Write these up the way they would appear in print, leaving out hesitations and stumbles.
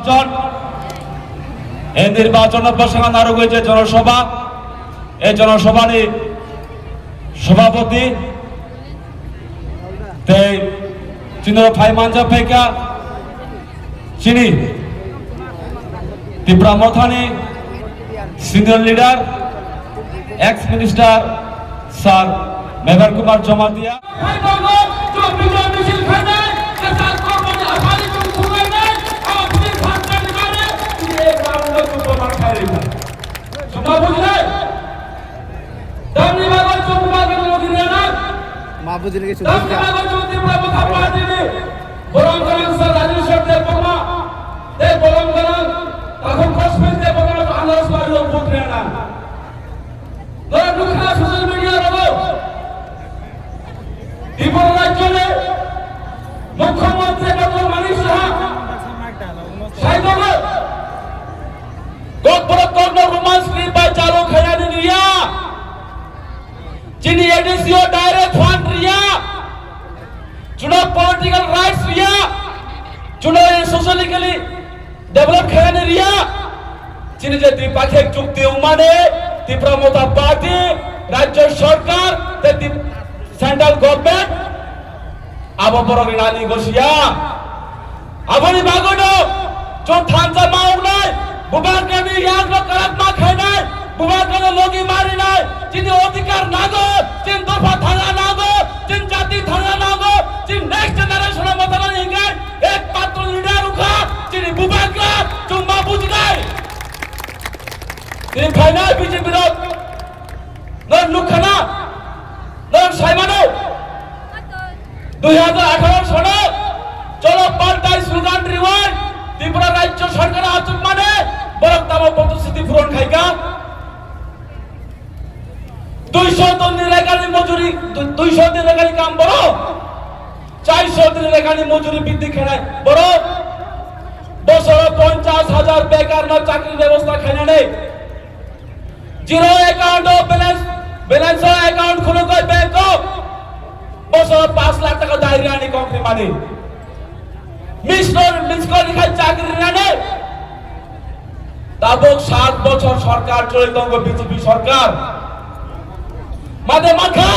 নির্বাচন এই নির্বাচন প্রসঙ্গে আরো হয়েছে জনসভা এই জনসভার সভাপতি চিন্দ্র ফাই মানজা ফাইকা চিনি ত্রিপুরা মথানি senior leader ex minister sir Mevar Kumar Jamatia মাহবুজের কিছু মুখ্যমন্ত্রী ডক্টর মানিক সাহা रोमांस चालू खड़ा रिया जिन एडीसीओ डायरेक्ट फंड रिया चुनाव पॉलिटिकल राइट्स रिया चुनाव सोशलिकली डेवलप खड़ा रिया जिन जे द्विपक्षीय चुक्ति उमाने त्रिपुरा मोता पार्टी राज्य सरकार ते सेंट्रल गवर्नमेंट अब परगिनानी गोसिया अबनी बागोडो जो थांजा माउनाय बुबाकानी याग करत मा खाइनाय बुबाकानी लोगी मारी नाय जिन अधिकार नागो जिन दफा थाना नागो जिन जाति थाना नागो जिन नेक्स्ट जनरेशन मतला इंगाय एक मात्र लीडर उखा जिन बुबाका चुम्मा बुझनाय जिन फाइनल बीजेपी रो न लुखना न साइमानो 2018 সনে চলো পাল্টাই স্লোগান রিওয়াই ত্রিপুরা রাজ্য সরকার আচুক মানে বরকতাম প্রতিশ্রুতি পূরণ খাইকা 200 দিন রেগানি মজুরি 200 দিন রেগানি কাম বড় 400 দিন রেগানি মজুরি বৃদ্ধি খেলায় বড় বছর 50,000 বেকার না চাকরির ব্যবস্থা খেলা নেই জিরো অ্যাকাউন্ট ব্যালেন্স অ্যাকাউন্ট খুলে কই ব্যাংক বছর 5 লাখ টাকা দায়রানি কোম্পানি মানে মিসকল লিখায় চাকরি না তারপর 7 বছর সরকার চলিত বিজেপি সরকার মাঝে মাখা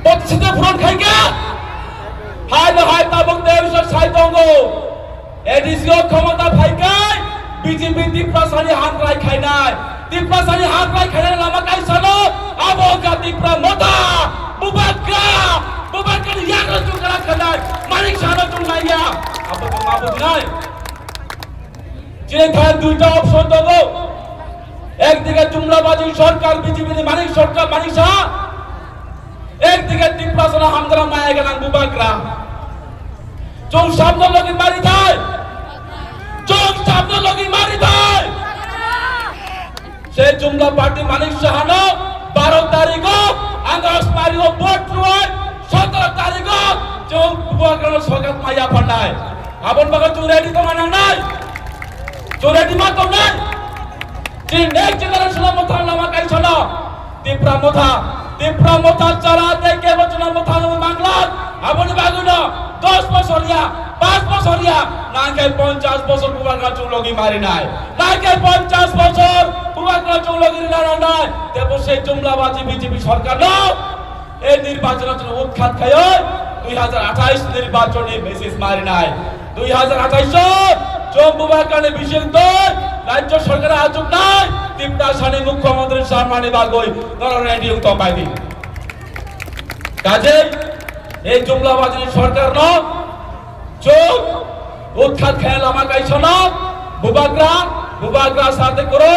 প্রতিষ্ঠিত ফ্রন্ট খাইকা হাই তাবক দেবসর সাইতঙ্গ এডিসিও ক্ষমতা ফাইকাই বিজেপি ত্রিপুরাসানি হাতরাই খাইনাই ত্রিপুরাসানি হাতরাই খাইনাই লামা কাইছানো আবকা ত্রিপুরা মতা বুবাকা ইয়াগো চুকরা খাইনাই মানিক সানো চুনাইয়া আপনি মাবুদ নাই যে থান দুইটা অপশন দেবো একদিকে জুমলাবাজি সরকার বিজেপি মানিক সরকার মানিক সাহা একদিকে ত্রিপুরাসানা হামদারা মায়া গেলাম বুবাকরা চোখ সামনে লগি মারি দেয় চোখ সামনে লগি মারি দেয় সে জুমলা পার্টি মানিক সাহানো 12 তারিখ আঙ্গাস মারিও ভোট রয় 17 তারিখ চোখ বুবাকরা সরকার মায়া পাঠায় আপন বাগা চুর রেডি তো মানা নাই চুর রেডি মা তো নাই যে নেক্সট জেনারেশন মথা নামা কাই ছনা ত্রিপুরা মথা চারা দেখে বচনা মথা বাংলা আপন বাগুনা 10 বছরিয়া 5 বছরিয়া নাকে 50 বছর বুবাকরা চৌলগি মারি নাই নাকে 50 বছর বুবাকরা চৌলগি লড়া নাই দেব সেই জুমলাবাজি বিজেপি সরকার না এই নির্বাচনের জন্য উৎখাত খায় 2028 নির্বাচনে মেসেজ মারি নাই 2028 বুবাকরানে বিশেষ দল রাজ্য সরকারের আচুক নাই ত্রিপুরাসানি মুখ্যমন্ত্রী সম্মানী বাগই তারা রেডি তো পাইনি কাজে এই জুমলাবাজি সরকার ন চোখ উৎখাত খেয়াল আমার কাইছ না বুবাকরা সাথে করে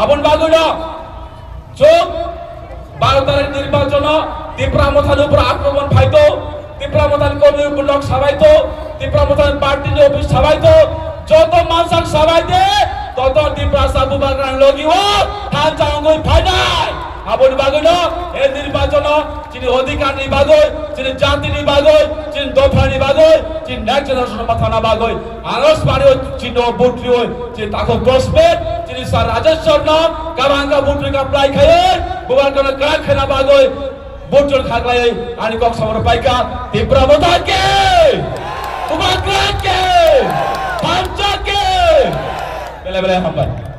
আপন বাগুই না চোখ 12 তারিখ নির্বাচন ত্রিপুরা মথার উপর আক্রমণ ফাইতো ত্রিপুরা মথার কর্মী ব্লক সাবাইতো ত্রিপুরা মথার পার্টির অফিস সাবাইতো যত মানসাক সাবাইতে তত ত্রিপুরা বুবাকরা লগি ও থান চাঙ্গই ফাইনাল আপন বাগুই না এই নির্বাচন যিনি অধিকার নি বাগই যিনি জাতি নি বাগই যিনি দফা নি বাগই যিনি নেক্সট জেনারেশন মাথা না বাগই আরস পারে যিনি বুটরি হই যে তাকো বসবে যিনি স্যার রাজেশ্বর না কাবাঙ্গা বুটরি কা প্লাই খায় বুবাকরা কা খানা বাগই বুটর খাগলাই আনি কক সমর পাইকা ত্রিপুরা মতাকে বুবাকরা কে পাঁচ লেভেলের আহ্বান